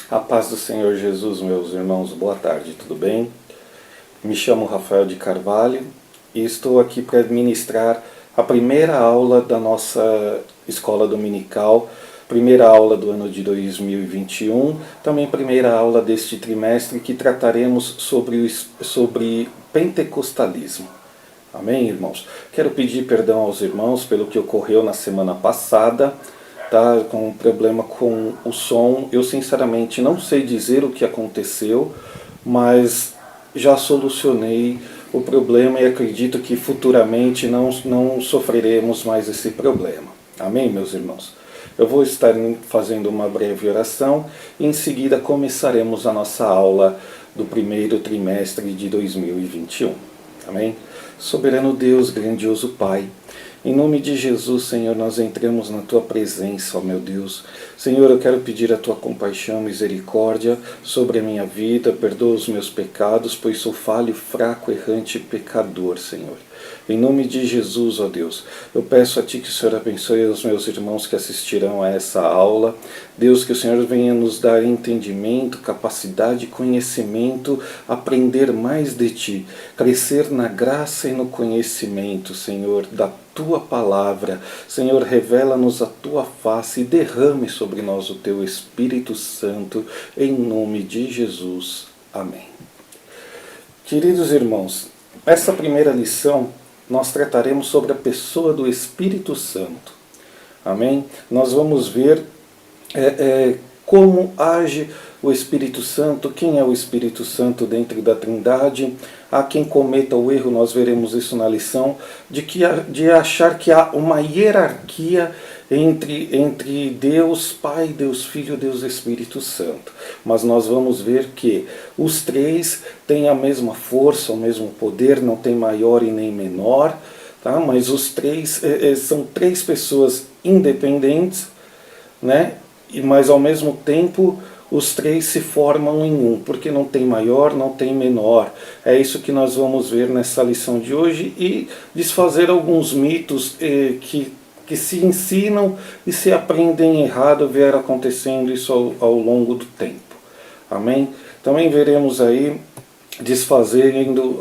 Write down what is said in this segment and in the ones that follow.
A paz do Senhor Jesus, meus irmãos, boa tarde, tudo bem? Me chamo Rafael de Carvalho e estou aqui para ministrar a primeira aula da nossa escola dominical, primeira aula do ano de 2021, também primeira aula deste trimestre que trataremos sobre pentecostalismo. Amém, irmãos? Quero pedir perdão aos irmãos pelo que ocorreu na semana passada, tá, com um problema com o som. Eu sinceramente não sei dizer o que aconteceu, mas já solucionei o problema e acredito que futuramente não sofreremos mais esse problema. Amém, meus irmãos? Eu vou estar fazendo uma breve oração e em seguida começaremos a nossa aula do primeiro trimestre de 2021. Amém? Soberano Deus, grandioso Pai, em nome de Jesus, Senhor, nós entramos na Tua presença, ó meu Deus. Senhor, eu quero pedir a Tua compaixão, misericórdia sobre a minha vida, perdoa os meus pecados, pois sou falho, fraco, errante e pecador, Senhor. Em nome de Jesus, ó Deus, eu peço a Ti que o Senhor abençoe os meus irmãos que assistirão a essa aula. Deus, que o Senhor venha nos dar entendimento, capacidade, conhecimento, aprender mais de Ti, crescer na graça e no conhecimento, Senhor, da Tua palavra. Senhor, revela-nos a Tua face e derrame sobre nós o Teu Espírito Santo, em nome de Jesus. Amém. Queridos irmãos, essa primeira lição nós trataremos sobre a pessoa do Espírito Santo. Amém? Nós vamos ver como age o Espírito Santo, quem é o Espírito Santo dentro da Trindade. Há quem cometa o erro, nós veremos isso na lição, de achar que há uma hierarquia entre Deus Pai, Deus Filho e Deus Espírito Santo. Mas nós vamos ver que os três têm a mesma força, o mesmo poder, não tem maior e nem menor, tá? Mas os três são três pessoas independentes, né? Mas ao mesmo tempo os três se formam em um, porque não tem maior, não tem menor. É isso que nós vamos ver nessa lição de hoje e desfazer alguns mitos que se ensinam e se aprendem errado, ver acontecendo isso ao longo do tempo. Amém? Também veremos aí desfazendo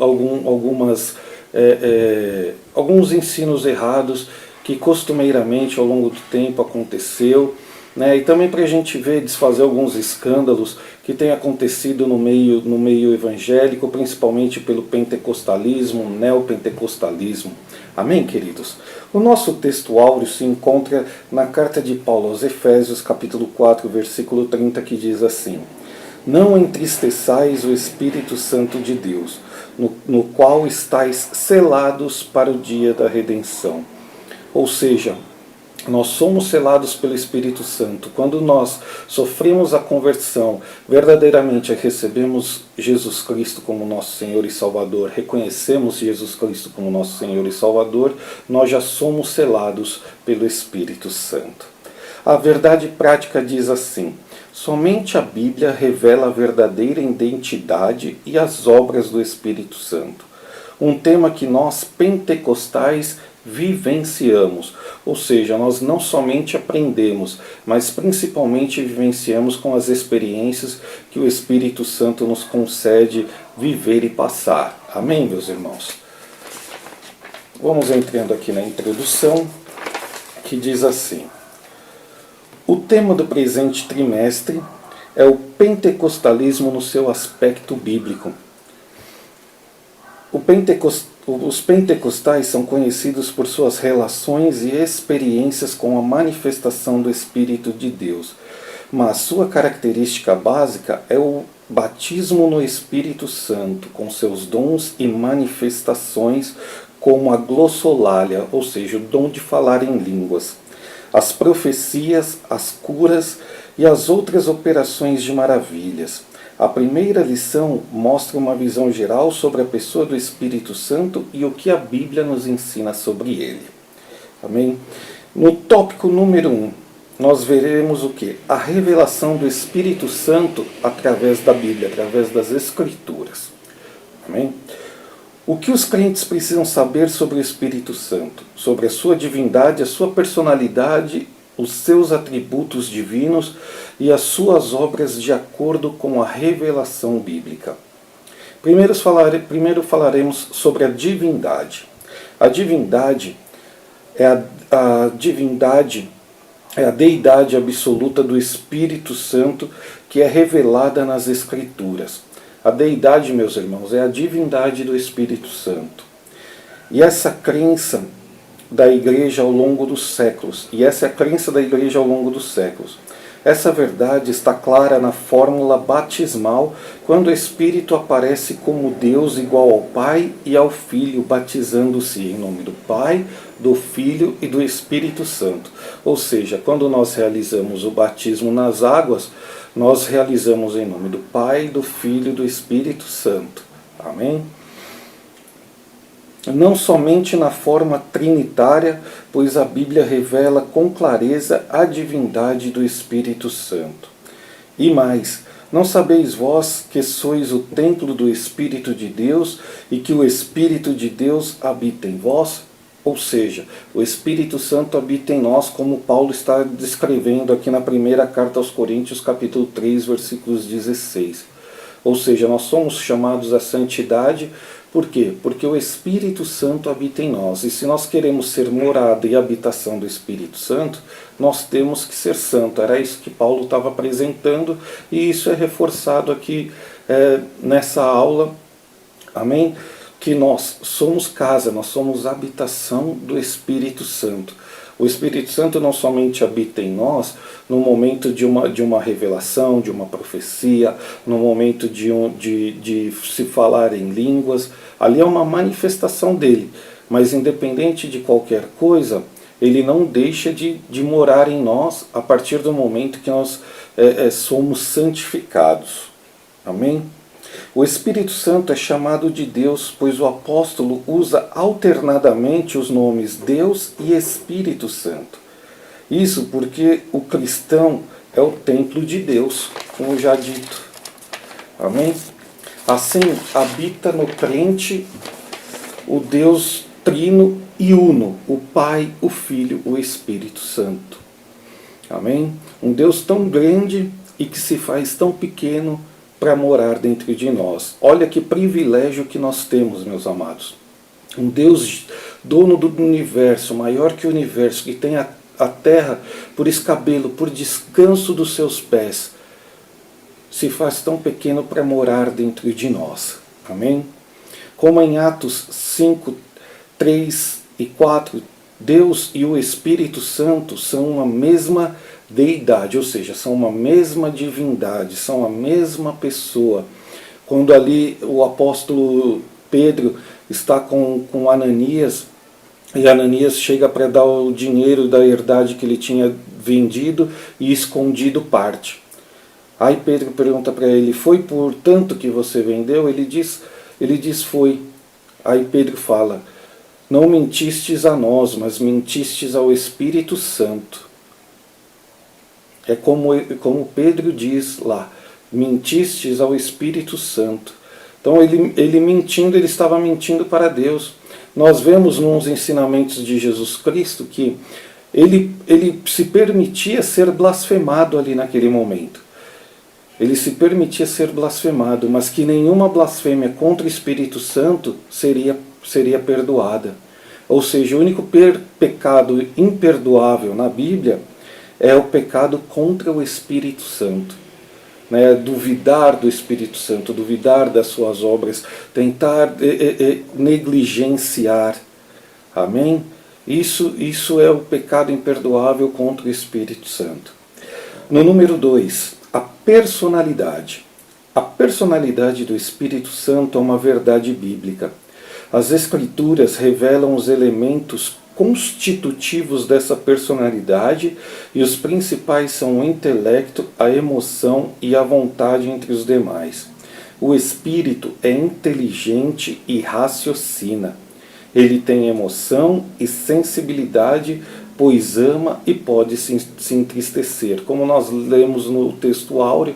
alguns ensinos errados que costumeiramente ao longo do tempo aconteceu, né? E também para a gente ver, desfazer alguns escândalos que têm acontecido no meio evangélico, principalmente pelo pentecostalismo, neopentecostalismo. Amém, queridos? O nosso texto áureo se encontra na carta de Paulo aos Efésios, capítulo 4, versículo 30, que diz assim: Não entristeçais o Espírito Santo de Deus, no qual estáis selados para o dia da redenção. Ou seja, nós somos selados pelo Espírito Santo. Quando nós sofremos a conversão, verdadeiramente recebemos Jesus Cristo como nosso Senhor e Salvador, reconhecemos Jesus Cristo como nosso Senhor e Salvador, nós já somos selados pelo Espírito Santo. A verdade prática diz assim: somente a Bíblia revela a verdadeira identidade e as obras do Espírito Santo. Um tema que nós pentecostais vivenciamos, ou seja, nós não somente aprendemos, mas principalmente vivenciamos com as experiências que o Espírito Santo nos concede viver e passar. Amém, meus irmãos? Vamos entrando aqui na introdução, que diz assim: o tema do presente trimestre é o pentecostalismo no seu aspecto bíblico. Os pentecostais são conhecidos por suas relações e experiências com a manifestação do Espírito de Deus, mas sua característica básica é o batismo no Espírito Santo, com seus dons e manifestações, como a glossolalia, ou seja, o dom de falar em línguas, as profecias, as curas e as outras operações de maravilhas. A primeira lição mostra uma visão geral sobre a pessoa do Espírito Santo e o que a Bíblia nos ensina sobre ele. Amém? No tópico número 1, nós veremos o que? A revelação do Espírito Santo através da Bíblia, através das Escrituras. Amém? O que os crentes precisam saber sobre o Espírito Santo? Sobre a sua divindade, a sua personalidade os seus atributos divinos e as suas obras de acordo com a revelação bíblica. Primeiro falaremos sobre a divindade. A divindade é a deidade absoluta do Espírito Santo que é revelada nas Escrituras. A deidade, meus irmãos, é a divindade do Espírito Santo. E essa crença da igreja ao longo dos séculos, essa verdade está clara na fórmula batismal, quando o Espírito aparece como Deus igual ao Pai e ao Filho, batizando-se em nome do Pai, do Filho e do Espírito Santo. Ou seja, quando nós realizamos o batismo nas águas, nós realizamos em nome do Pai, do Filho e do Espírito Santo. Amém? Não somente na forma trinitária, pois a Bíblia revela com clareza a divindade do Espírito Santo. E mais, não sabeis vós que sois o templo do Espírito de Deus e que o Espírito de Deus habita em vós? Ou seja, o Espírito Santo habita em nós, como Paulo está descrevendo aqui na primeira carta aos Coríntios, capítulo 3, versículos 16. Ou seja, nós somos chamados à santidade. Por quê? Porque o Espírito Santo habita em nós. E se nós queremos ser morada e habitação do Espírito Santo, nós temos que ser santo. Era isso que Paulo estava apresentando, e isso é reforçado aqui nessa aula. Amém? Que nós somos casa, nós somos habitação do Espírito Santo. O Espírito Santo não somente habita em nós no momento de uma revelação, de uma profecia, no momento de se falar em línguas. Ali é uma manifestação dele. Mas independente de qualquer coisa, ele não deixa de morar em nós a partir do momento que nós somos santificados. Amém? O Espírito Santo é chamado de Deus, pois o apóstolo usa alternadamente os nomes Deus e Espírito Santo. Isso porque o cristão é o templo de Deus, como já dito. Amém? Assim, habita no crente o Deus trino e uno, o Pai, o Filho, o Espírito Santo. Amém? Um Deus tão grande e que se faz tão pequeno para morar dentro de nós. Olha que privilégio que nós temos, meus amados. Um Deus dono do universo, maior que o universo, que tem a terra por escabelo, por descanso dos seus pés, se faz tão pequeno para morar dentro de nós. Amém? Como em Atos 5, 3 e 4, Deus e o Espírito Santo são uma mesma deidade, ou seja, são uma mesma divindade, são a mesma pessoa. Quando ali o apóstolo Pedro está com Ananias, e Ananias chega para dar o dinheiro da herdade que ele tinha vendido e escondido parte. Aí Pedro pergunta para ele: foi por tanto que você vendeu? Ele diz foi. Aí Pedro fala: não mentistes a nós, mas mentistes ao Espírito Santo. É como Pedro diz lá: mentistes ao Espírito Santo. Então ele mentindo, ele estava mentindo para Deus. Nós vemos nos ensinamentos de Jesus Cristo que ele se permitia ser blasfemado ali naquele momento. Ele se permitia ser blasfemado, mas que nenhuma blasfêmia contra o Espírito Santo seria perdoada. Ou seja, o único pecado imperdoável na Bíblia é o pecado contra o Espírito Santo. Duvidar do Espírito Santo, duvidar das suas obras, tentar negligenciar. Amém? Isso é o pecado imperdoável contra o Espírito Santo. No número 2, a personalidade. A personalidade do Espírito Santo é uma verdade bíblica. As Escrituras revelam os elementos constitutivos dessa personalidade, e os principais são o intelecto, a emoção e a vontade entre os demais. O Espírito é inteligente e raciocina. Ele tem emoção e sensibilidade, pois ama e pode se entristecer. Como nós lemos no texto áureo,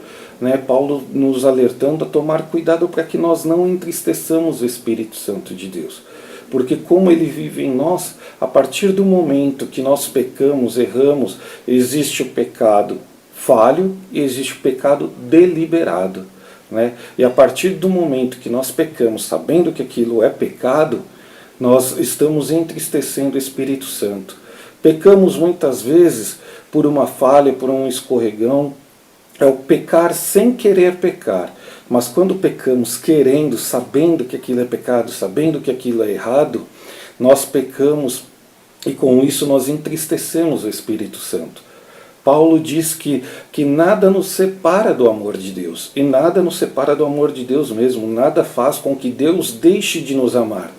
Paulo nos alertando a tomar cuidado para que nós não entristeçamos o Espírito Santo de Deus. porque como Ele vive em nós, a partir do momento que nós pecamos, erramos, existe o pecado falho e existe o pecado deliberado, né? E a partir do momento que nós pecamos, sabendo que aquilo é pecado, nós estamos entristecendo o Espírito Santo. Pecamos muitas vezes por uma falha, por um escorregão. É o pecar sem querer pecar. Mas quando pecamos querendo, sabendo que aquilo é pecado, sabendo que aquilo é errado, nós pecamos e com isso nós entristecemos o Espírito Santo. Paulo diz que nada nos separa do amor de Deus. E nada nos separa do amor de Deus mesmo. Nada faz com que Deus deixe de nos amar.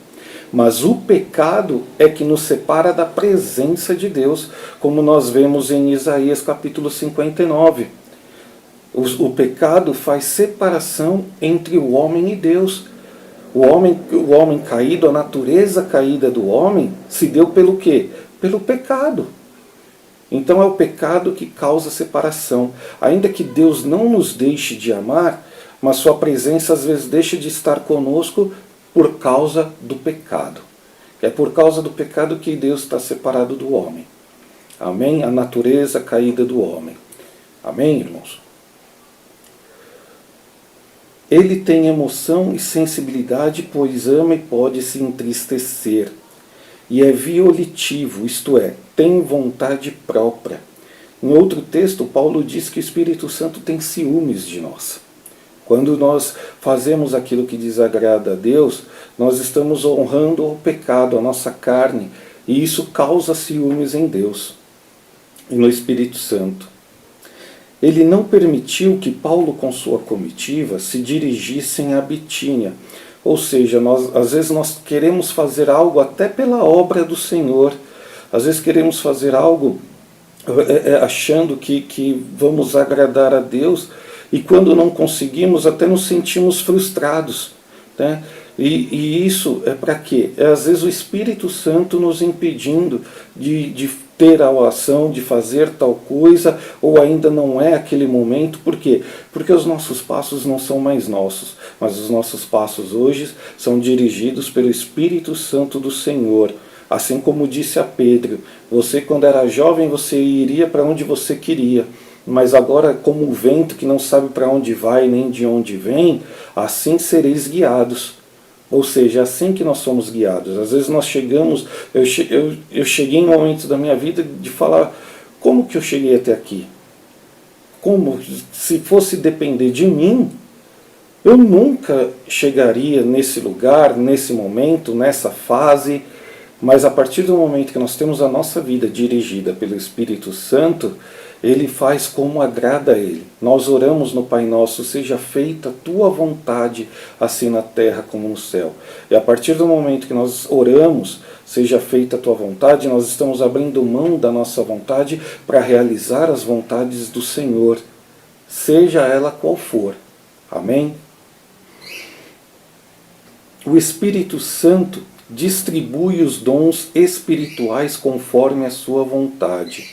Mas o pecado é que nos separa da presença de Deus, como nós vemos em Isaías capítulo 59. O pecado faz separação entre o homem e Deus. O homem caído, a natureza caída do homem, se deu pelo quê? Pelo pecado. Então é o pecado que causa separação. Ainda que Deus não nos deixe de amar, mas sua presença às vezes deixa de estar conosco por causa do pecado. É por causa do pecado que Deus está separado do homem. Amém? A natureza caída do homem. Amém, irmãos? Ele tem emoção e sensibilidade, pois ama e pode se entristecer. E é violitivo, isto é, tem vontade própria. Em outro texto, Paulo diz que o Espírito Santo tem ciúmes de nós. Quando nós fazemos aquilo que desagrada a Deus, nós estamos honrando o pecado, a nossa carne, e isso causa ciúmes em Deus e no Espírito Santo. Ele não permitiu que Paulo com sua comitiva se dirigissem a Bitínia. Ou seja, às vezes nós queremos fazer algo até pela obra do Senhor. Às vezes queremos fazer algo achando que vamos agradar a Deus, e quando não conseguimos até nos sentimos frustrados, né? E isso é para quê? É às vezes o Espírito Santo nos impedindo de ter a ação, de fazer tal coisa, ou ainda não é aquele momento. Por quê? Porque os nossos passos não são mais nossos, mas os nossos passos hoje são dirigidos pelo Espírito Santo do Senhor. Assim como disse a Pedro, você quando era jovem você iria para onde você queria, mas agora como o vento que não sabe para onde vai nem de onde vem, assim sereis guiados. Ou seja, é assim que nós somos guiados. Às vezes nós chegamos, eu cheguei em momentos da minha vida de falar, como que eu cheguei até aqui? Como? Se fosse depender de mim, eu nunca chegaria nesse lugar, nesse momento, nessa fase. Mas a partir do momento que nós temos a nossa vida dirigida pelo Espírito Santo, Ele faz como agrada a Ele. Nós oramos no Pai Nosso, seja feita a Tua vontade, assim na terra como no céu. E a partir do momento que nós oramos, seja feita a Tua vontade, nós estamos abrindo mão da nossa vontade para realizar as vontades do Senhor, seja ela qual for. Amém? O Espírito Santo distribui os dons espirituais conforme a sua vontade.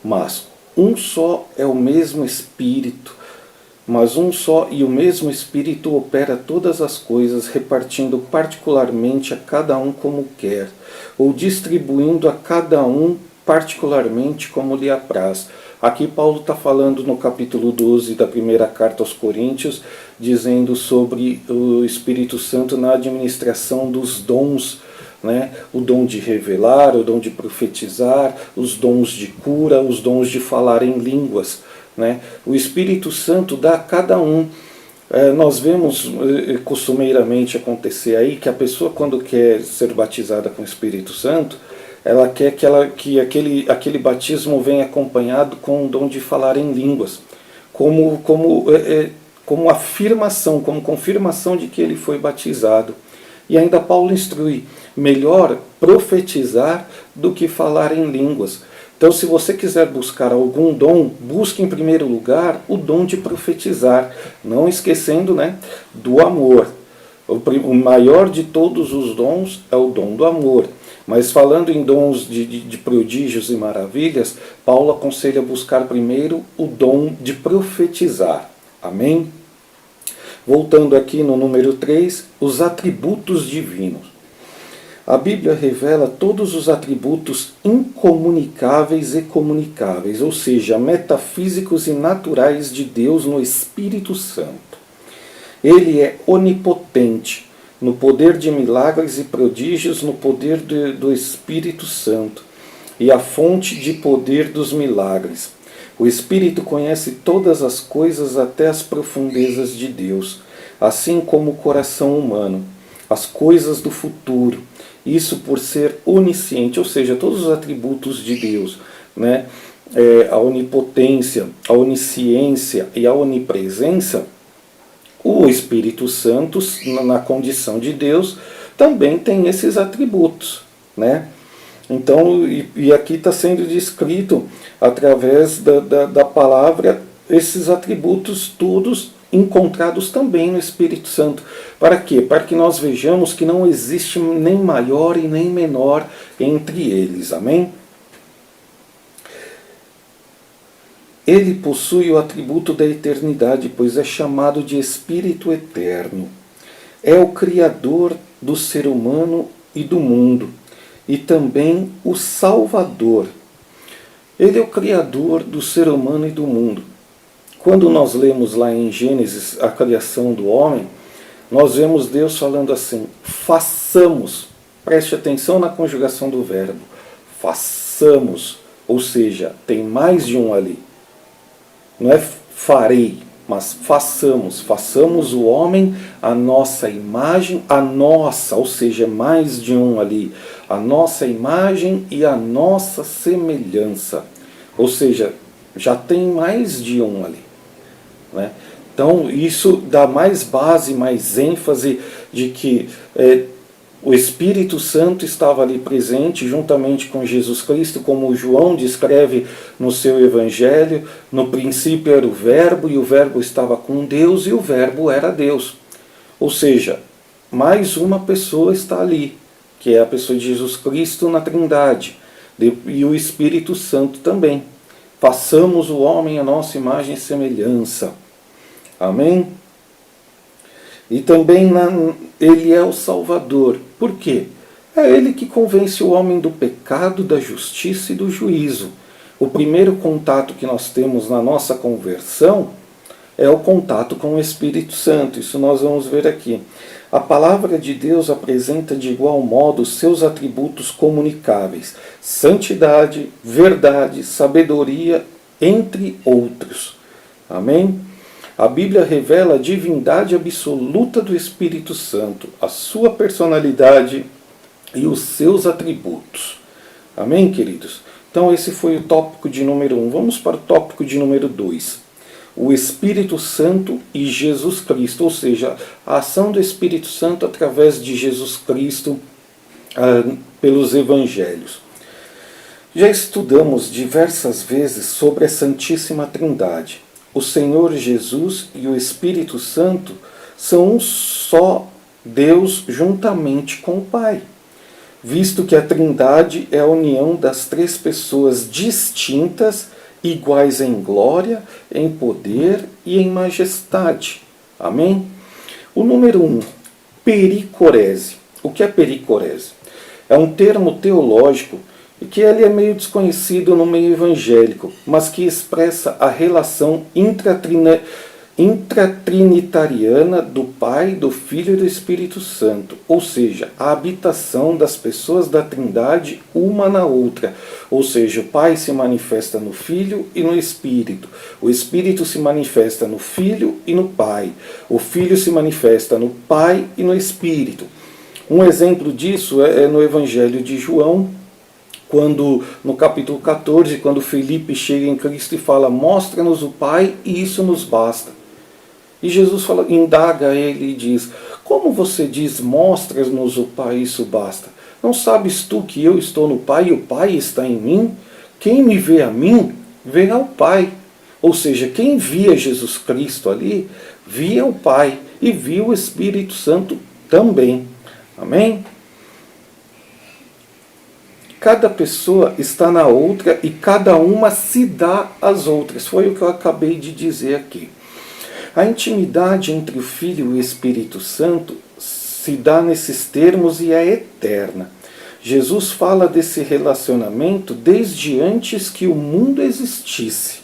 Mas um só é o mesmo Espírito, mas um só e o mesmo Espírito opera todas as coisas, repartindo particularmente a cada um como quer, ou distribuindo a cada um particularmente como lhe apraz. Aqui Paulo está falando no capítulo 12 da primeira carta aos Coríntios, dizendo sobre o Espírito Santo na administração dos dons, né? O dom de revelar, o dom de profetizar, os dons de cura, os dons de falar em línguas, né? O Espírito Santo dá a cada um. Nós vemos costumeiramente acontecer aí que a pessoa, quando quer ser batizada com o Espírito Santo, ela quer que aquele batismo venha acompanhado com o dom de falar em línguas, como afirmação, como confirmação de que ele foi batizado. E ainda Paulo instrui, melhor profetizar do que falar em línguas. Então, se você quiser buscar algum dom, busque em primeiro lugar o dom de profetizar, não esquecendo, né, do amor. O maior de todos os dons é o dom do amor. Mas falando em dons de prodígios e maravilhas, Paulo aconselha buscar primeiro o dom de profetizar. Amém? Voltando aqui no número 3, os atributos divinos. A Bíblia revela todos os atributos incomunicáveis e comunicáveis, ou seja, metafísicos e naturais de Deus no Espírito Santo. Ele é onipotente, no poder de milagres e prodígios, no poder do Espírito Santo, e a fonte de poder dos milagres. O Espírito conhece todas as coisas até as profundezas de Deus, assim como o coração humano, as coisas do futuro. Isso por ser onisciente, ou seja, todos os atributos de Deus, né? A onipotência, a onisciência e a onipresença, o Espírito Santo, na condição de Deus, também tem esses atributos, né? Então, e aqui está sendo descrito, através da palavra, esses atributos todos encontrados também no Espírito Santo. Para quê? Para que nós vejamos que não existe nem maior e nem menor entre eles. Amém? Ele possui o atributo da eternidade, pois é chamado de Espírito Eterno. É o Criador do ser humano e do mundo, e também o Salvador. Ele é o Criador do ser humano e do mundo. Quando nós lemos lá em Gênesis a criação do homem, nós vemos Deus falando assim, façamos, preste atenção na conjugação do verbo, façamos, ou seja, tem mais de um ali. Não é farei, mas façamos o homem a nossa imagem, a nossa, ou seja, mais de um ali, a nossa imagem e a nossa semelhança. Ou seja, já tem mais de um ali. Né? Então isso dá mais base, mais ênfase de que o Espírito Santo estava ali presente juntamente com Jesus Cristo, como João descreve no seu Evangelho. No princípio era o Verbo, e o Verbo estava com Deus, e o Verbo era Deus. Ou seja, mais uma pessoa está ali, que é a pessoa de Jesus Cristo na Trindade, e o Espírito Santo também. Façamos o homem a nossa imagem e semelhança. Amém? E também ele é o Salvador. Por quê? É ele que convence o homem do pecado, da justiça e do juízo. O primeiro contato que nós temos na nossa conversão é o contato com o Espírito Santo. Isso nós vamos ver aqui. A palavra de Deus apresenta de igual modo seus atributos comunicáveis: santidade, verdade, sabedoria, entre outros. Amém? A Bíblia revela a divindade absoluta do Espírito Santo, a sua personalidade e os seus atributos. Amém, queridos? Então esse foi o tópico de número 1. Vamos para o tópico de número 2. O Espírito Santo e Jesus Cristo, ou seja, a ação do Espírito Santo através de Jesus Cristo pelos Evangelhos. Já estudamos diversas vezes sobre a Santíssima Trindade. O Senhor Jesus e o Espírito Santo são um só Deus juntamente com o Pai, visto que a Trindade é a união das três pessoas distintas, iguais em glória, em poder e em majestade. Amém? O número 1, pericorese. O que é pericorese? É um termo teológico que ele é meio desconhecido no meio evangélico, mas que expressa a relação intratrinitariana do Pai, do Filho e do Espírito Santo, ou seja, a habitação das pessoas da Trindade uma na outra, ou seja, o Pai se manifesta no Filho e no Espírito, o Espírito se manifesta no Filho e no Pai, o Filho se manifesta no Pai e no Espírito. Um exemplo disso é no Evangelho de João, quando no capítulo 14, quando Felipe chega em Cristo e fala, mostra-nos o Pai e isso nos basta. E Jesus indaga ele e diz, como você diz, mostra-nos o Pai e isso basta? Não sabes tu que eu estou no Pai e o Pai está em mim? Quem me vê a mim, vê ao Pai. Ou seja, quem via Jesus Cristo ali, via o Pai e via o Espírito Santo também. Amém? Cada pessoa está na outra e cada uma se dá às outras. Foi o que eu acabei de dizer aqui. A intimidade entre o Filho e o Espírito Santo se dá nesses termos e é eterna. Jesus fala desse relacionamento desde antes que o mundo existisse.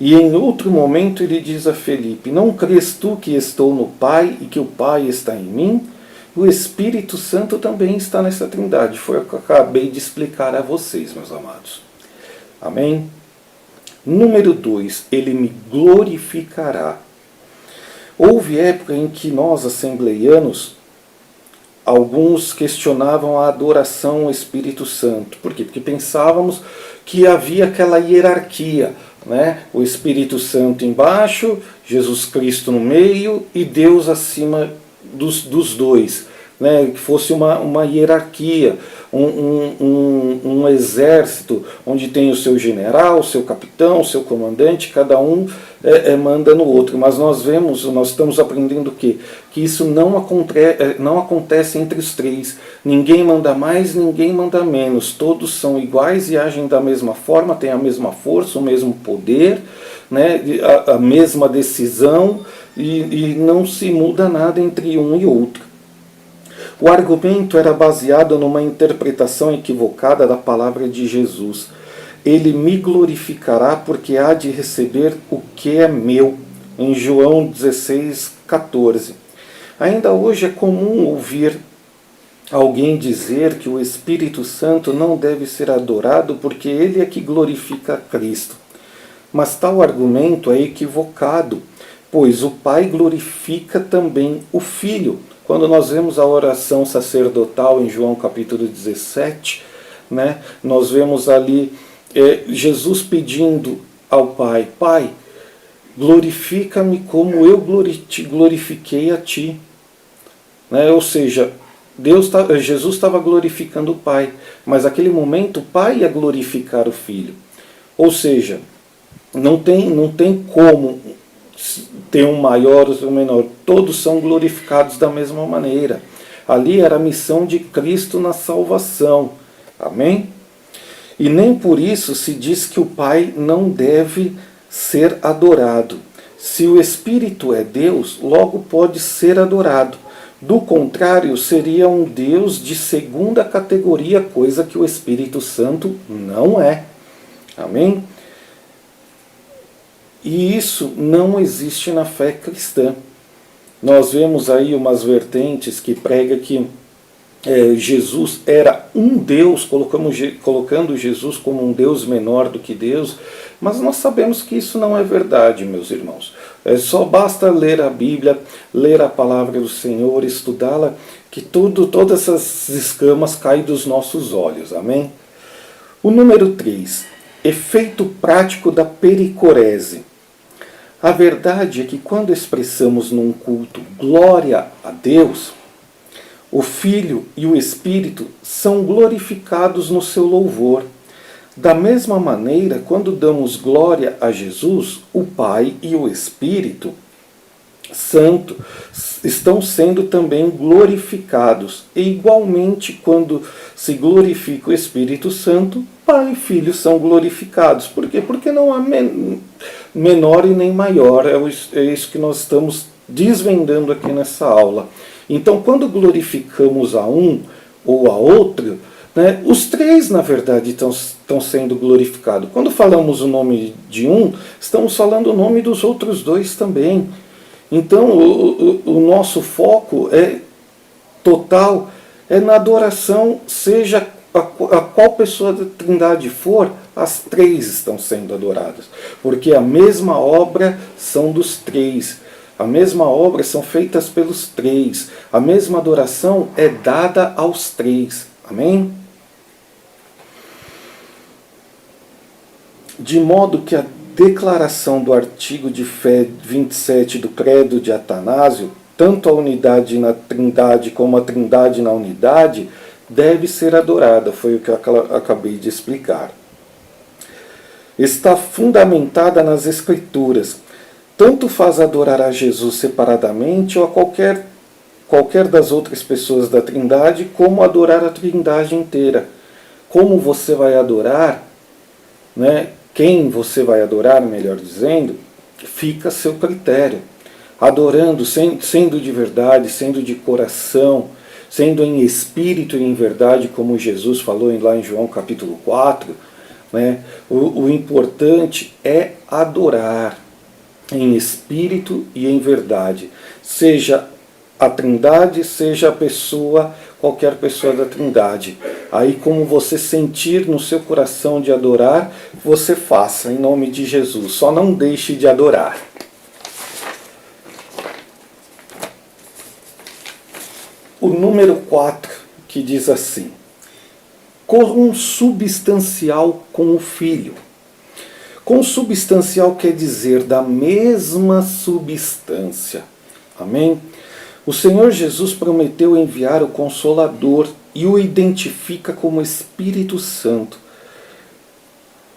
E em outro momento ele diz a Felipe: não crês tu que estou no Pai e que o Pai está em mim? O Espírito Santo também está nessa trindade. Foi o que eu acabei de explicar a vocês, meus amados. Amém? Número 2, ele me glorificará. Houve época em que nós, assembleianos, alguns questionavam a adoração ao Espírito Santo. Por quê? Porque pensávamos que havia aquela hierarquia, né? O Espírito Santo embaixo, Jesus Cristo no meio e Deus acima dos dois, né? Que fosse uma hierarquia, um exército onde tem o seu general, o seu capitão, o seu comandante, cada um manda no outro. Mas nós estamos aprendendo o quê? Que isso não acontece entre os três. Ninguém manda mais, ninguém manda menos. Todos são iguais e agem da mesma forma, têm a mesma força, o mesmo poder, né? A mesma decisão, e não se muda nada entre um e outro. O argumento era baseado numa interpretação equivocada da palavra de Jesus. Ele me glorificará porque há de receber o que é meu, em João 16,14. Ainda hoje é comum ouvir alguém dizer que o Espírito Santo não deve ser adorado porque ele é que glorifica Cristo. Mas tal argumento é equivocado, pois o Pai glorifica também o Filho. Quando nós vemos a oração sacerdotal em João capítulo 17, né, nós vemos ali Jesus pedindo ao Pai: Pai, glorifica-me como eu te glorifiquei a ti. Né? Ou seja, Jesus estava glorificando o Pai, mas naquele momento o Pai ia glorificar o Filho. Ou seja, não tem como ter um maior ou um menor, todos são glorificados da mesma maneira. Ali era a missão de Cristo na salvação. Amém? E nem por isso se diz que o Pai não deve ser adorado. Se o Espírito é Deus, logo pode ser adorado. Do contrário, seria um Deus de segunda categoria, coisa que o Espírito Santo não é. Amém? E isso não existe na fé cristã. Nós vemos aí umas vertentes que pregam que Jesus era um Deus, colocando Jesus como um Deus menor do que Deus, mas nós sabemos que isso não é verdade, meus irmãos. Só basta ler a Bíblia, ler a palavra do Senhor, estudá-la, que todas essas escamas caem dos nossos olhos. Amém? O número 3, efeito prático da pericorese. A verdade é que quando expressamos num culto glória a Deus, o Filho e o Espírito são glorificados no seu louvor. Da mesma maneira, quando damos glória a Jesus, o Pai e o Espírito Santo estão sendo também glorificados. E igualmente, quando se glorifica o Espírito Santo, Pai e Filho são glorificados. Por quê? Porque não há menor e nem maior. É isso que nós estamos desvendando aqui nessa aula. Então, quando glorificamos a um ou a outro, né, os três, na verdade, estão sendo glorificados. Quando falamos o nome de um, estamos falando o nome dos outros dois também. Então, o nosso foco total é na adoração, seja a qual pessoa da Trindade for, as três estão sendo adoradas. Porque a mesma obra são dos três. A mesma obra são feitas pelos três. A mesma adoração é dada aos três. Amém? De modo que a declaração do artigo de fé 27 do Credo de Atanásio, tanto a unidade na Trindade como a Trindade na unidade, deve ser adorada. Foi o que eu acabei de explicar. Está fundamentada nas Escrituras. Tanto faz adorar a Jesus separadamente ou a qualquer das outras pessoas da Trindade, como adorar a Trindade inteira. Como você vai adorar, né? Quem você vai adorar, melhor dizendo, fica a seu critério. adorando, sendo de verdade, sendo de coração, sendo em espírito e em verdade, como Jesus falou lá em João capítulo 4, né? O importante é adorar em espírito e em verdade, seja a Trindade, seja a pessoa, qualquer pessoa da Trindade. Aí como você sentir no seu coração de adorar, você faça em nome de Jesus, só não deixe de adorar. O número 4, que diz assim: consubstancial com o Filho. Consubstancial quer dizer da mesma substância. Amém? O Senhor Jesus prometeu enviar o Consolador e o identifica como Espírito Santo.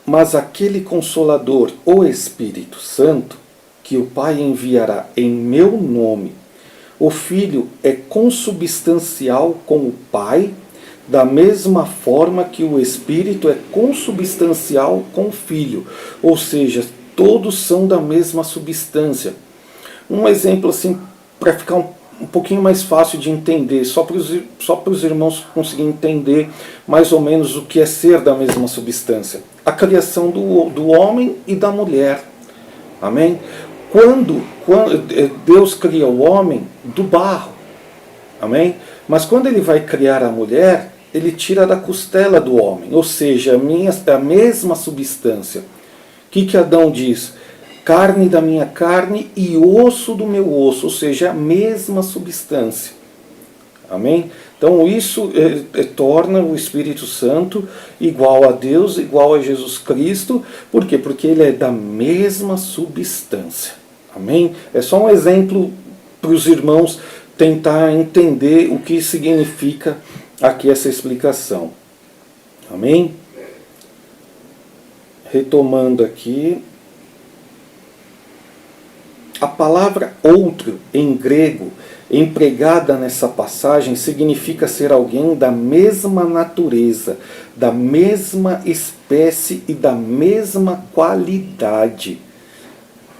Mas aquele Consolador, o Espírito Santo, que o Pai enviará em meu nome, o Filho é consubstancial com o Pai, da mesma forma que o Espírito é consubstancial com o Filho. Ou seja, todos são da mesma substância. Um exemplo assim, para ficar um pouquinho mais fácil de entender, só para os irmãos conseguirem entender mais ou menos o que é ser da mesma substância. A criação do homem e da mulher. Amém? Quando Deus cria o homem do barro, amém? Mas quando ele vai criar a mulher, ele tira da costela do homem, ou seja, a mesma substância. O que Adão diz? Carne da minha carne e osso do meu osso, ou seja, a mesma substância. Amém? Então isso torna o Espírito Santo igual a Deus, igual a Jesus Cristo. Por quê? Porque ele é da mesma substância. Amém? É só um exemplo para os irmãos tentar entender o que significa aqui essa explicação. Amém? Retomando aqui. A palavra outro, em grego, empregada nessa passagem, significa ser alguém da mesma natureza, da mesma espécie e da mesma qualidade.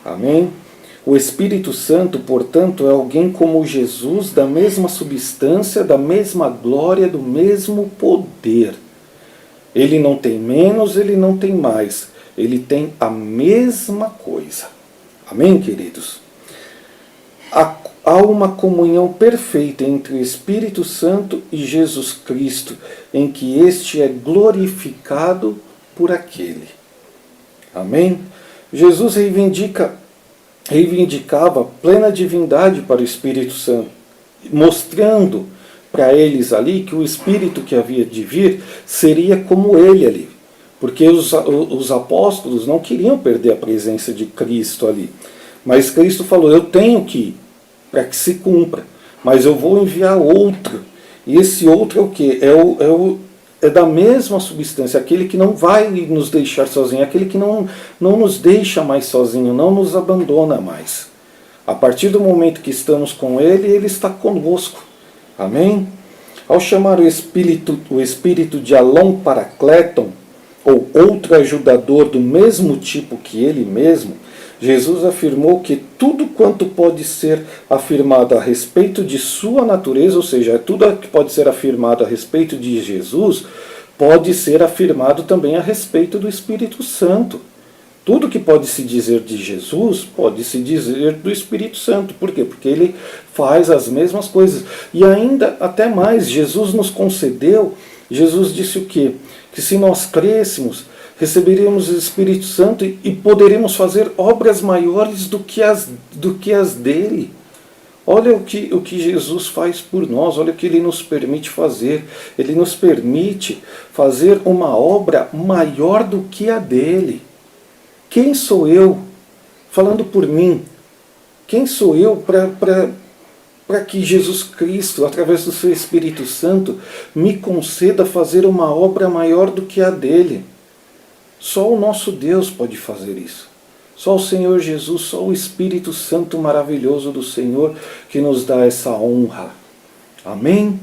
Amém? O Espírito Santo, portanto, é alguém como Jesus, da mesma substância, da mesma glória, do mesmo poder. Ele não tem menos, ele não tem mais. Ele tem a mesma coisa. Amém, queridos? Há uma comunhão perfeita entre o Espírito Santo e Jesus Cristo, em que este é glorificado por aquele. Amém? Jesus reivindicava plena divindade para o Espírito Santo, mostrando para eles ali que o Espírito que havia de vir seria como ele ali. Porque os apóstolos não queriam perder a presença de Cristo ali. Mas Cristo falou, eu tenho que ir para que se cumpra, mas eu vou enviar outro. E esse outro é o quê? É da mesma substância, aquele que não vai nos deixar sozinhos, aquele que não nos deixa mais sozinho, não nos abandona mais. A partir do momento que estamos com ele, ele está conosco. Amém? Ao chamar o Espírito de Alon Paracleton, ou outro ajudador do mesmo tipo que ele mesmo, Jesus afirmou que tudo quanto pode ser afirmado a respeito de sua natureza, ou seja, tudo que pode ser afirmado a respeito de Jesus, pode ser afirmado também a respeito do Espírito Santo. Tudo que pode se dizer de Jesus, pode se dizer do Espírito Santo. Por quê? Porque ele faz as mesmas coisas. E ainda, até mais, Jesus nos concedeu, Jesus disse o quê? Que se nós crêssemos, receberíamos o Espírito Santo e poderíamos fazer obras maiores do que as dele. Olha o que Jesus faz por nós, olha o que ele nos permite fazer. Ele nos permite fazer uma obra maior do que a dele. Quem sou eu, falando por mim, quem sou eu para que Jesus Cristo, através do seu Espírito Santo, me conceda fazer uma obra maior do que a dele? Só o nosso Deus pode fazer isso. Só o Senhor Jesus, só o Espírito Santo maravilhoso do Senhor que nos dá essa honra. Amém?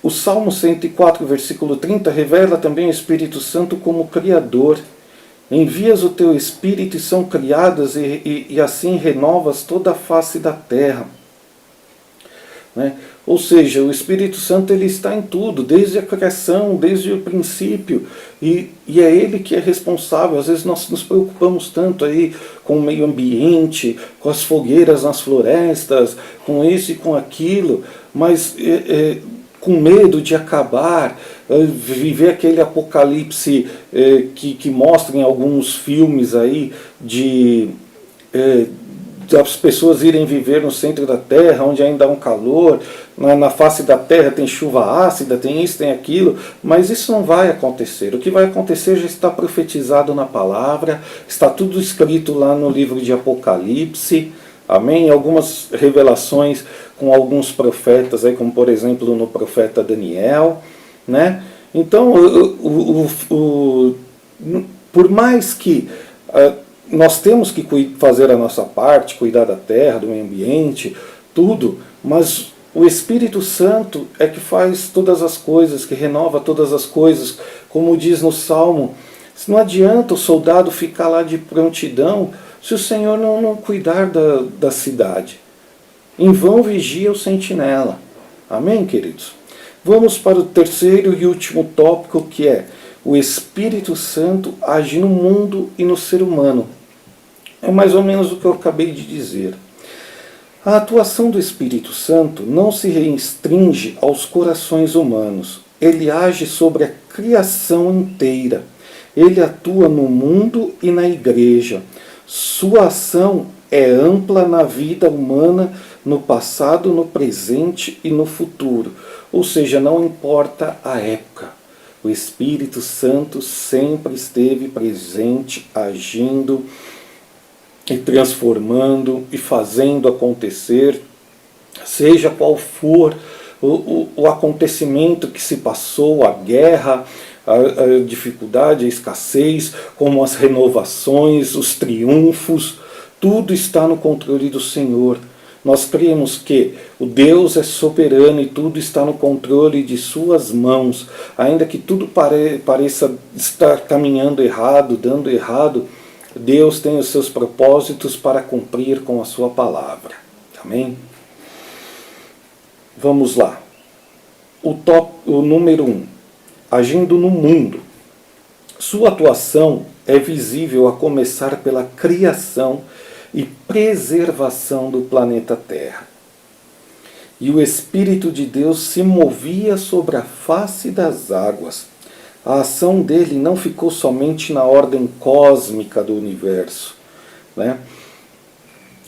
O Salmo 104, versículo 30, revela também o Espírito Santo como Criador. Envias o teu Espírito e são criadas, e assim renovas toda a face da terra. Né? Ou seja, o Espírito Santo ele está em tudo, desde a criação, desde o princípio, e é Ele que é responsável. Às vezes nós nos preocupamos tanto aí com o meio ambiente, com as fogueiras nas florestas, com isso e com aquilo, mas com medo de acabar, viver aquele apocalipse que mostra em alguns filmes aí de as pessoas irem viver no centro da terra, onde ainda há um calor, na face da terra tem chuva ácida, tem isso, tem aquilo, mas isso não vai acontecer. O que vai acontecer já está profetizado na palavra, está tudo escrito lá no livro de Apocalipse, amém? Algumas revelações com alguns profetas, aí, como por exemplo no profeta Daniel, né? Então, por mais que nós temos que fazer a nossa parte, cuidar da terra, do meio ambiente, tudo, mas o Espírito Santo é que faz todas as coisas, que renova todas as coisas, como diz no Salmo. Não adianta o soldado ficar lá de prontidão se o Senhor não cuidar da cidade. Em vão vigia o sentinela. Amém, queridos? Vamos para o terceiro e último tópico, que é o Espírito Santo age no mundo e no ser humano. É mais ou menos o que eu acabei de dizer. A atuação do Espírito Santo não se restringe aos corações humanos. Ele age sobre a criação inteira. Ele atua no mundo e na igreja. Sua ação é ampla na vida humana, no passado, no presente e no futuro. Ou seja, não importa a época. O Espírito Santo sempre esteve presente, agindo e transformando e fazendo acontecer, seja qual for o acontecimento que se passou, a guerra, a dificuldade, a escassez, como as renovações, os triunfos, tudo está no controle do Senhor. Nós cremos que o Deus é soberano e tudo está no controle de suas mãos. Ainda que tudo pareça estar caminhando errado, dando errado, Deus tem os seus propósitos para cumprir com a sua palavra. Amém? Vamos lá. O número 1. Agindo no mundo. Sua atuação é visível a começar pela criação e preservação do planeta Terra. E o Espírito de Deus se movia sobre a face das águas. A ação dele não ficou somente na ordem cósmica do universo, né?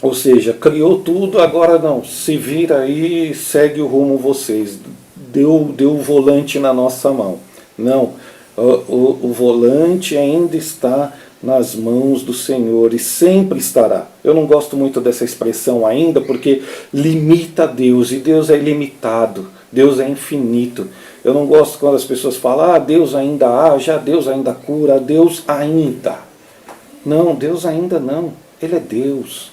Ou seja, criou tudo, agora não, se vira aí, segue o rumo vocês, deu o volante na nossa mão. Não, o volante ainda está nas mãos do Senhor e sempre estará. Eu não gosto muito dessa expressão ainda, porque limita Deus, e Deus é ilimitado, Deus é infinito. Eu não gosto quando as pessoas falam, Deus ainda age, Deus ainda cura, Deus ainda. Não, Deus ainda não. Ele é Deus.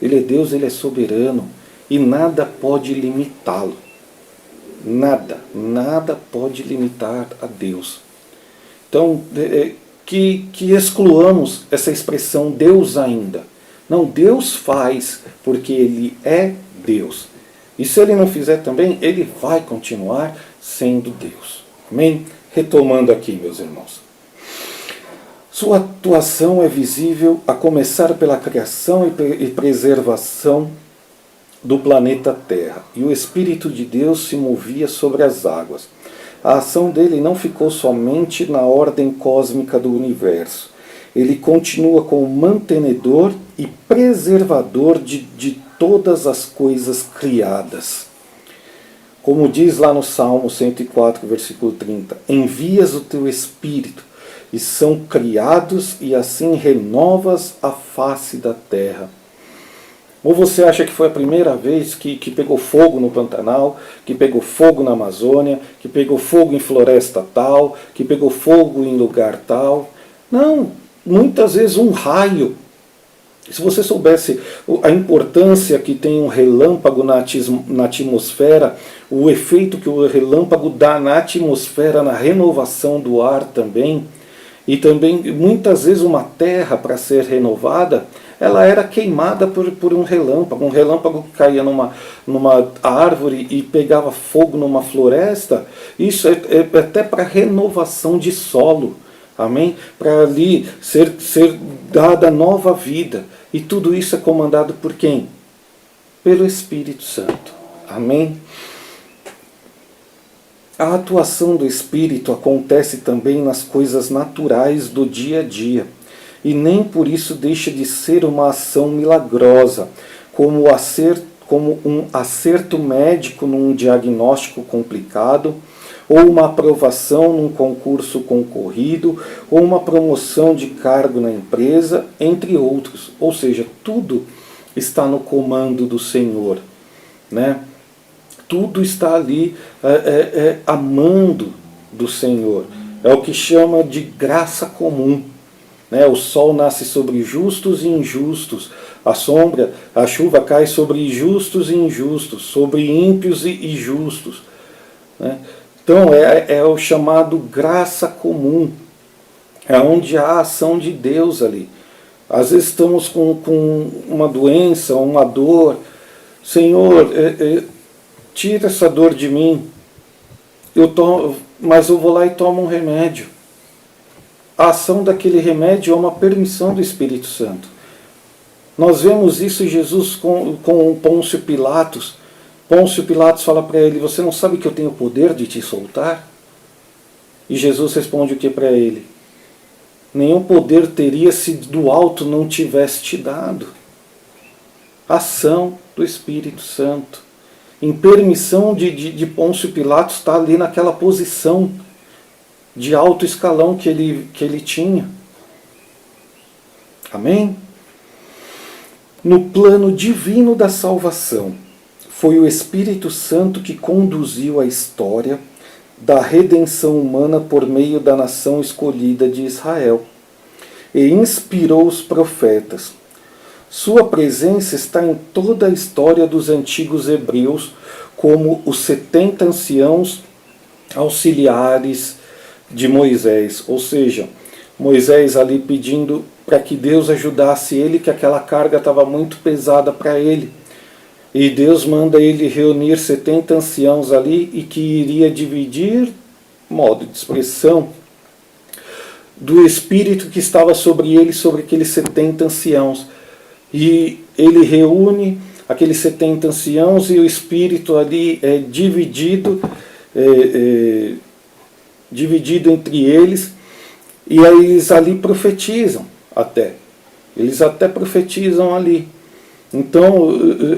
Ele é Deus, Ele é soberano. E nada pode limitá-lo. Nada pode limitar a Deus. Então, que excluamos essa expressão Deus ainda. Não, Deus faz porque Ele é Deus. E se Ele não fizer também, Ele vai continuar sendo Deus. Amém? Retomando aqui, meus irmãos. Sua atuação é visível a começar pela criação e preservação do planeta Terra. E o Espírito de Deus se movia sobre as águas. A ação dele não ficou somente na ordem cósmica do universo. Ele continua como mantenedor e preservador de todas as coisas criadas. Como diz lá no Salmo 104, versículo 30, envias o teu Espírito, e são criados, e assim renovas a face da terra. Ou você acha que foi a primeira vez que pegou fogo no Pantanal, que pegou fogo na Amazônia, que pegou fogo em floresta tal, que pegou fogo em lugar tal? Não, muitas vezes um raio. Se você soubesse a importância que tem um relâmpago na atmosfera, o efeito que o relâmpago dá na atmosfera, na renovação do ar também, E também, muitas vezes, uma terra, para ser renovada, ela era queimada por um relâmpago que caía numa árvore e pegava fogo numa floresta. Isso é até para renovação de solo, amém? Para ali ser dada nova vida. E tudo isso é comandado por quem? Pelo Espírito Santo, amém? A atuação do Espírito acontece também nas coisas naturais do dia a dia, e nem por isso deixa de ser uma ação milagrosa, como um acerto médico num diagnóstico complicado, ou uma aprovação num concurso concorrido, ou uma promoção de cargo na empresa, entre outros. Ou seja, tudo está no comando do Senhor, né? Tudo está ali amando do Senhor. É o que chama de graça comum. Né? O sol nasce sobre justos e injustos. A chuva cai sobre justos e injustos, sobre ímpios e justos. Né? Então é o chamado graça comum. É onde há a ação de Deus ali. Às vezes estamos com uma doença, uma dor. Senhor, tira essa dor de mim, mas eu vou lá e tomo um remédio. A ação daquele remédio é uma permissão do Espírito Santo. Nós vemos isso Jesus com Pôncio Pilatos. Pôncio Pilatos fala para ele, você não sabe que eu tenho o poder de te soltar? E Jesus responde o que para ele? Nenhum poder teria se do alto não tivesse te dado. Ação do Espírito Santo. Em permissão de Pôncio Pilatos estar ali naquela posição de alto escalão que ele tinha. Amém? No plano divino da salvação, foi o Espírito Santo que conduziu a história da redenção humana por meio da nação escolhida de Israel e inspirou os profetas. Sua presença está em toda a história dos antigos hebreus, como os 70 anciãos auxiliares de Moisés. Ou seja, Moisés ali pedindo para que Deus ajudasse ele, que aquela carga estava muito pesada para ele. E Deus manda ele reunir 70 anciãos ali e que iria dividir, modo de expressão, do Espírito que estava sobre ele, sobre aqueles 70 anciãos. E ele reúne aqueles 70 anciãos e o Espírito ali é dividido entre eles, e aí eles ali profetizam até. Eles até profetizam ali. Então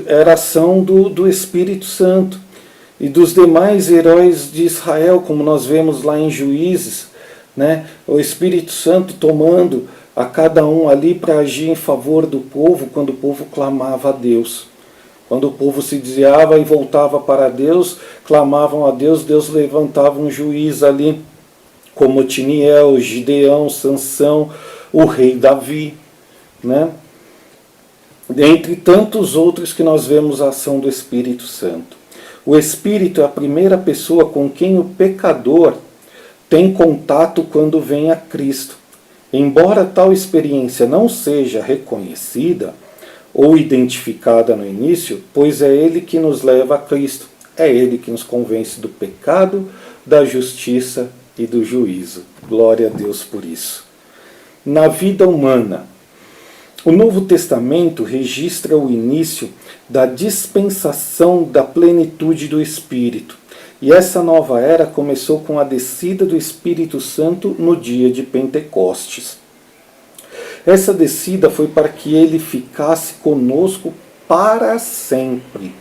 era ação do Espírito Santo. E dos demais heróis de Israel, como nós vemos lá em Juízes, né? O Espírito Santo tomando a cada um ali para agir em favor do povo, quando o povo clamava a Deus. Quando o povo se desviava e voltava para Deus, clamavam a Deus, Deus levantava um juiz ali, como Otiniel, Gideão, Sansão, o rei Davi, né? Dentre tantos outros que nós vemos a ação do Espírito Santo. O Espírito é a primeira pessoa com quem o pecador tem contato quando vem a Cristo. Embora tal experiência não seja reconhecida ou identificada no início, pois é Ele que nos leva a Cristo, é Ele que nos convence do pecado, da justiça e do juízo. Glória a Deus por isso. Na vida humana, o Novo Testamento registra o início da dispensação da plenitude do Espírito. E essa nova era começou com a descida do Espírito Santo no dia de Pentecostes. Essa descida foi para que ele ficasse conosco para sempre.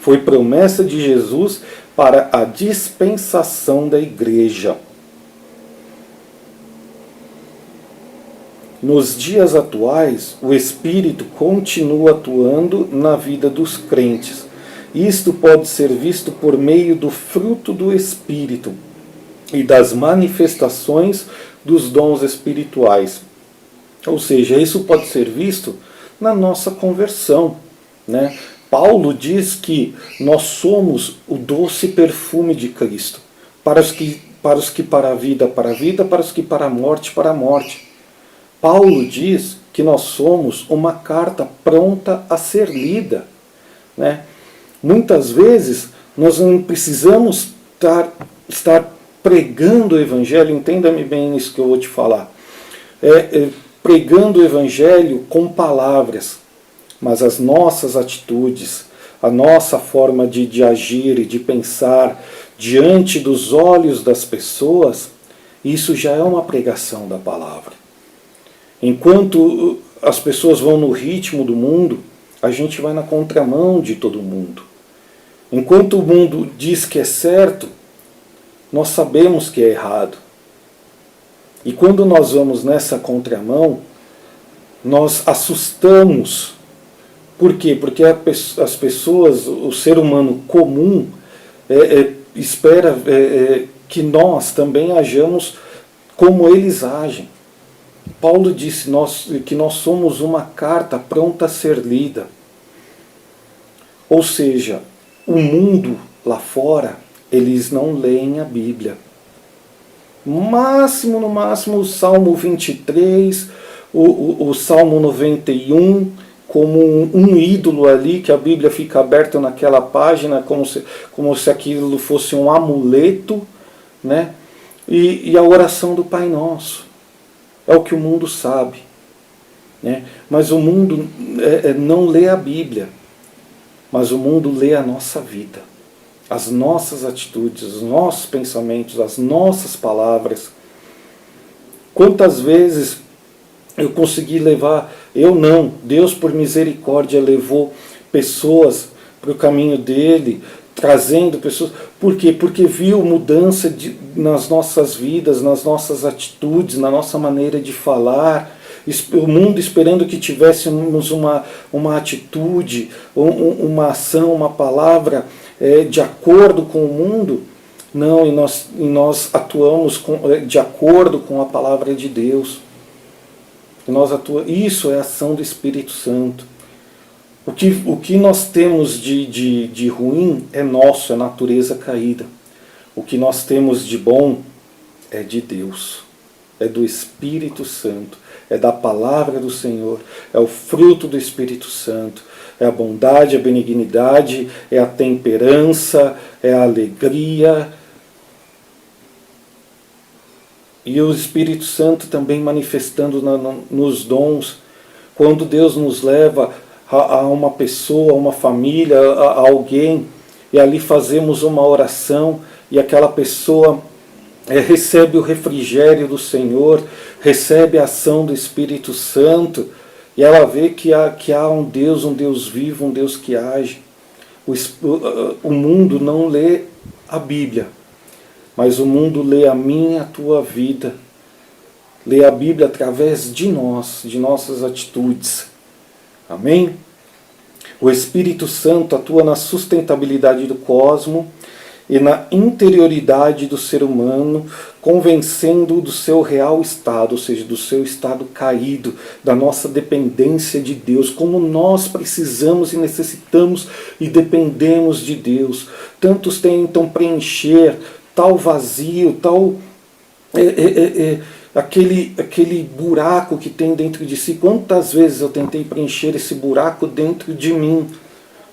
Foi promessa de Jesus para a dispensação da igreja. Nos dias atuais, o Espírito continua atuando na vida dos crentes. Isto pode ser visto por meio do fruto do Espírito e das manifestações dos dons espirituais. Ou seja, isso pode ser visto na nossa conversão, né? Paulo diz que nós somos o doce perfume de Cristo para para os que para a vida, para a vida, para os que para a morte. Paulo diz que nós somos uma carta pronta a ser lida, né? Muitas vezes nós não precisamos estar pregando o Evangelho, entenda-me bem isso que eu vou te falar, pregando o Evangelho com palavras, mas as nossas atitudes, a nossa forma de agir e de pensar diante dos olhos das pessoas, isso já é uma pregação da palavra. Enquanto as pessoas vão no ritmo do mundo, a gente vai na contramão de todo mundo. Enquanto o mundo diz que é certo, nós sabemos que é errado. E quando nós vamos nessa contramão, nós assustamos. Por quê? Porque as pessoas, o ser humano comum, espera que nós também ajamos como eles agem. Paulo disse que nós somos uma carta pronta a ser lida. Ou seja, o mundo lá fora, eles não leem a Bíblia. No máximo, o Salmo 23, o Salmo 91, como um ídolo ali, que a Bíblia fica aberta naquela página, como se aquilo fosse um amuleto, né? E a oração do Pai Nosso. É o que o mundo sabe, né? Mas o mundo não lê a Bíblia, mas o mundo lê a nossa vida, as nossas atitudes, os nossos pensamentos, as nossas palavras. Quantas vezes eu consegui levar, Deus por misericórdia levou pessoas para o caminho dele, trazendo pessoas. Por quê? Porque viu mudança nas nossas vidas, nas nossas atitudes, na nossa maneira de falar. O mundo esperando que tivéssemos uma atitude, uma ação, uma palavra de acordo com o mundo. Não, e nós atuamos de acordo com a palavra de Deus. Isso é a ação do Espírito Santo. O que nós temos de ruim é nosso, é natureza caída. O que nós temos de bom é de Deus, é do Espírito Santo, é da palavra do Senhor, é o fruto do Espírito Santo, é a bondade, a benignidade, é a temperança, é a alegria. E o Espírito Santo também manifestando nos dons, quando Deus nos leva a uma pessoa, a uma família, a alguém, e ali fazemos uma oração, e aquela pessoa recebe o refrigério do Senhor, recebe a ação do Espírito Santo, e ela vê que há um Deus vivo, um Deus que age. O mundo não lê a Bíblia, mas o mundo lê a minha, a tua vida, lê a Bíblia através de nós, de nossas atitudes. Amém? O Espírito Santo atua na sustentabilidade do cosmos e na interioridade do ser humano, convencendo do seu real estado, ou seja, do seu estado caído, da nossa dependência de Deus, como nós precisamos e necessitamos e dependemos de Deus. Tantos tentam preencher tal vazio, aquele buraco que tem dentro de si. Quantas vezes eu tentei preencher esse buraco dentro de mim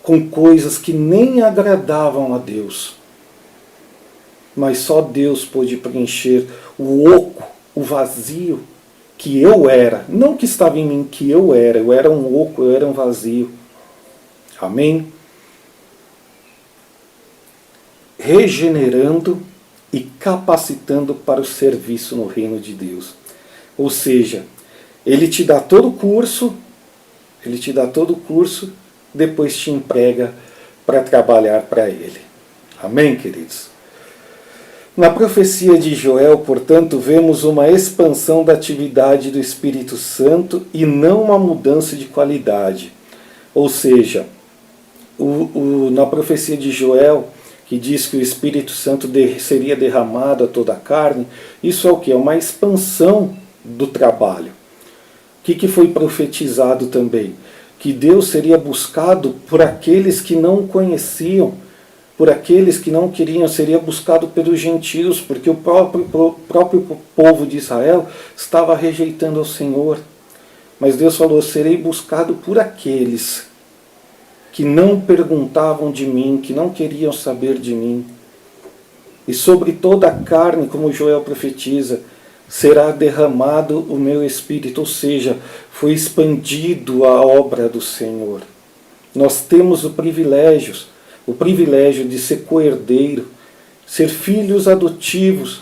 com coisas que nem agradavam a Deus. Mas só Deus pôde preencher o oco, o vazio que eu era. Não que estava em mim, que eu era um oco, eu era um vazio. Amém? Regenerando e capacitando para o serviço no reino de Deus. Ou seja, Ele te dá todo o curso, depois te emprega para trabalhar para Ele. Amém, queridos? Na profecia de Joel, portanto, vemos uma expansão da atividade do Espírito Santo e não uma mudança de qualidade. Ou seja, na profecia de Joel, que diz que o Espírito Santo seria derramado a toda a carne, isso é o que? É uma expansão do trabalho. O que foi profetizado também? Que Deus seria buscado por aqueles que não o conheciam, por aqueles que não queriam, seria buscado pelos gentios, porque o próprio povo de Israel estava rejeitando o Senhor. Mas Deus falou, serei buscado por aqueles que não perguntavam de mim, que não queriam saber de mim. E sobre toda a carne, como Joel profetiza, será derramado o meu Espírito, ou seja, foi expandido a obra do Senhor. Nós temos o privilégio de ser coerdeiro, ser filhos adotivos,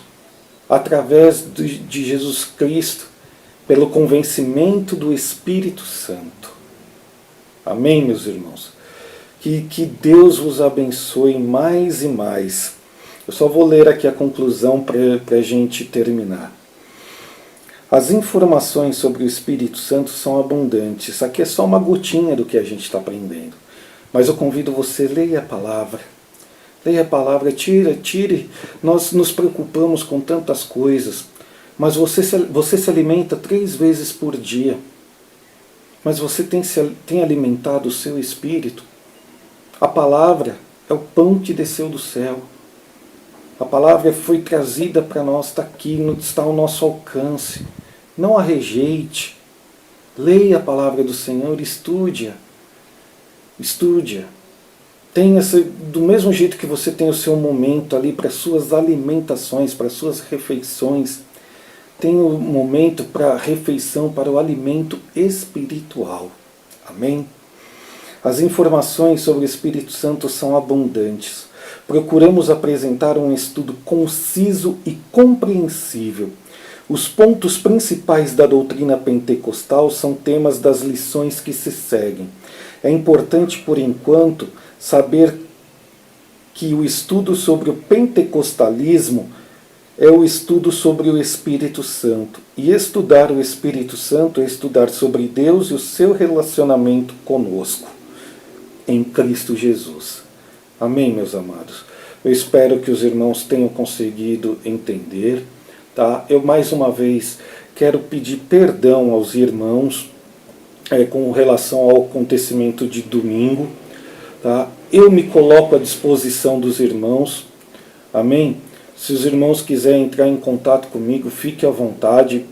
através de Jesus Cristo, pelo convencimento do Espírito Santo. Amém, meus irmãos? Que Deus vos abençoe mais e mais. Eu só vou ler aqui a conclusão para a gente terminar. As informações sobre o Espírito Santo são abundantes. Isso aqui é só uma gotinha do que a gente está aprendendo. Mas eu convido você, leia a palavra. Leia a palavra, tire. Nós nos preocupamos com tantas coisas. Mas você se alimenta 3 vezes por dia. Mas você tem alimentado o seu espírito. A palavra é o pão que desceu do céu. A palavra foi trazida para nós, está aqui, está ao nosso alcance. Não a rejeite. Leia a palavra do Senhor, estude-a. Estude-a. Do mesmo jeito que você tem o seu momento ali para suas alimentações, para suas refeições, tem um momento para a refeição, para o alimento espiritual. Amém? As informações sobre o Espírito Santo são abundantes. Procuramos apresentar um estudo conciso e compreensível. Os pontos principais da doutrina pentecostal são temas das lições que se seguem. É importante, por enquanto, saber que o estudo sobre o pentecostalismo é o estudo sobre o Espírito Santo. E estudar o Espírito Santo é estudar sobre Deus e o seu relacionamento conosco, em Cristo Jesus. Amém, meus amados? Eu espero que os irmãos tenham conseguido entender. Tá? Eu, mais uma vez, quero pedir perdão aos irmãos com relação ao acontecimento de domingo. Tá? Eu me coloco à disposição dos irmãos. Amém? Se os irmãos quiserem entrar em contato comigo, fique à vontade.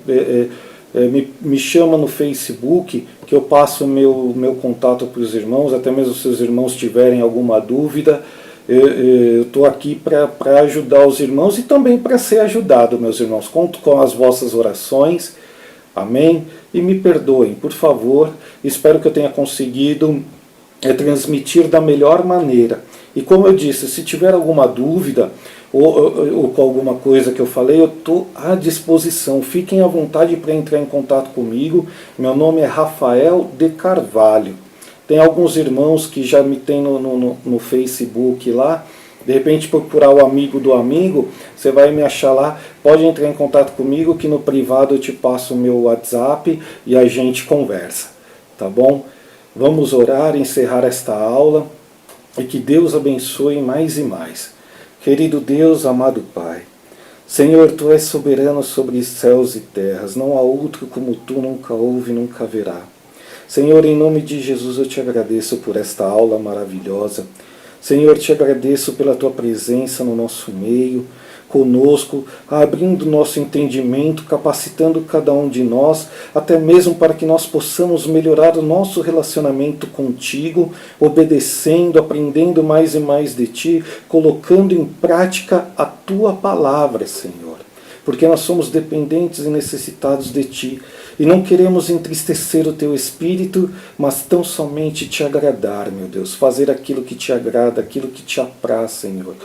Me chama no Facebook, que eu passo o meu contato para os irmãos, até mesmo se os irmãos tiverem alguma dúvida. Eu estou aqui para ajudar os irmãos e também para ser ajudado, meus irmãos. Conto com as vossas orações. Amém? E me perdoem, por favor. Espero que eu tenha conseguido transmitir da melhor maneira. E como eu disse, se tiver alguma dúvida ou com alguma coisa que eu falei, eu estou à disposição. Fiquem à vontade para entrar em contato comigo. Meu nome é Rafael de Carvalho. Tem alguns irmãos que já me tem no Facebook lá. De repente procurar o amigo do amigo, você vai me achar lá. Pode entrar em contato comigo que no privado eu te passo o meu WhatsApp e a gente conversa. Tá bom? Vamos orar, encerrar esta aula e que Deus abençoe mais e mais. Querido Deus, amado Pai, Senhor, Tu és soberano sobre céus e terras. Não há outro como Tu, nunca houve e nunca haverá. Senhor, em nome de Jesus eu te agradeço por esta aula maravilhosa. Senhor, te agradeço pela Tua presença no nosso meio, conosco, abrindo nosso entendimento, capacitando cada um de nós, até mesmo para que nós possamos melhorar o nosso relacionamento contigo, obedecendo, aprendendo mais e mais de Ti, colocando em prática a Tua palavra, Senhor. Porque nós somos dependentes e necessitados de Ti, e não queremos entristecer o Teu Espírito, mas tão somente Te agradar, meu Deus, fazer aquilo que Te agrada, aquilo que Te apraz, Senhor.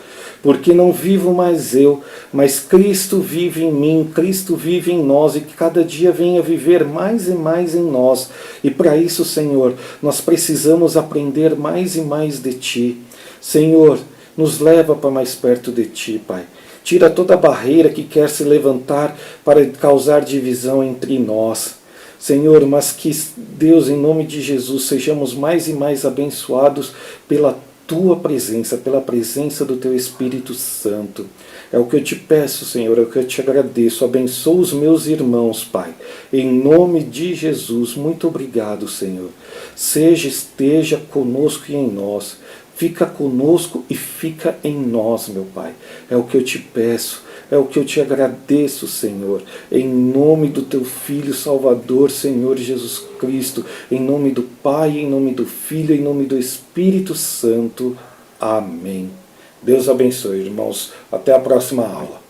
Porque não vivo mais eu, mas Cristo vive em mim, Cristo vive em nós, e que cada dia venha viver mais e mais em nós. E para isso, Senhor, nós precisamos aprender mais e mais de Ti. Senhor, nos leva para mais perto de Ti, Pai. Tira toda barreira que quer se levantar para causar divisão entre nós. Senhor, mas que Deus, em nome de Jesus, sejamos mais e mais abençoados pela Tua presença, pela presença do Teu Espírito Santo. É o que eu te peço, Senhor, é o que eu te agradeço. Abençoa os meus irmãos, Pai. Em nome de Jesus, muito obrigado, Senhor. Esteja conosco e em nós. Fica conosco e fica em nós, meu Pai. É o que eu te peço, é o que eu te agradeço, Senhor. Em nome do teu Filho Salvador, Senhor Jesus Cristo. Em nome do Pai, em nome do Filho, em nome do Espírito Santo. Amém. Deus abençoe, irmãos. Até a próxima aula.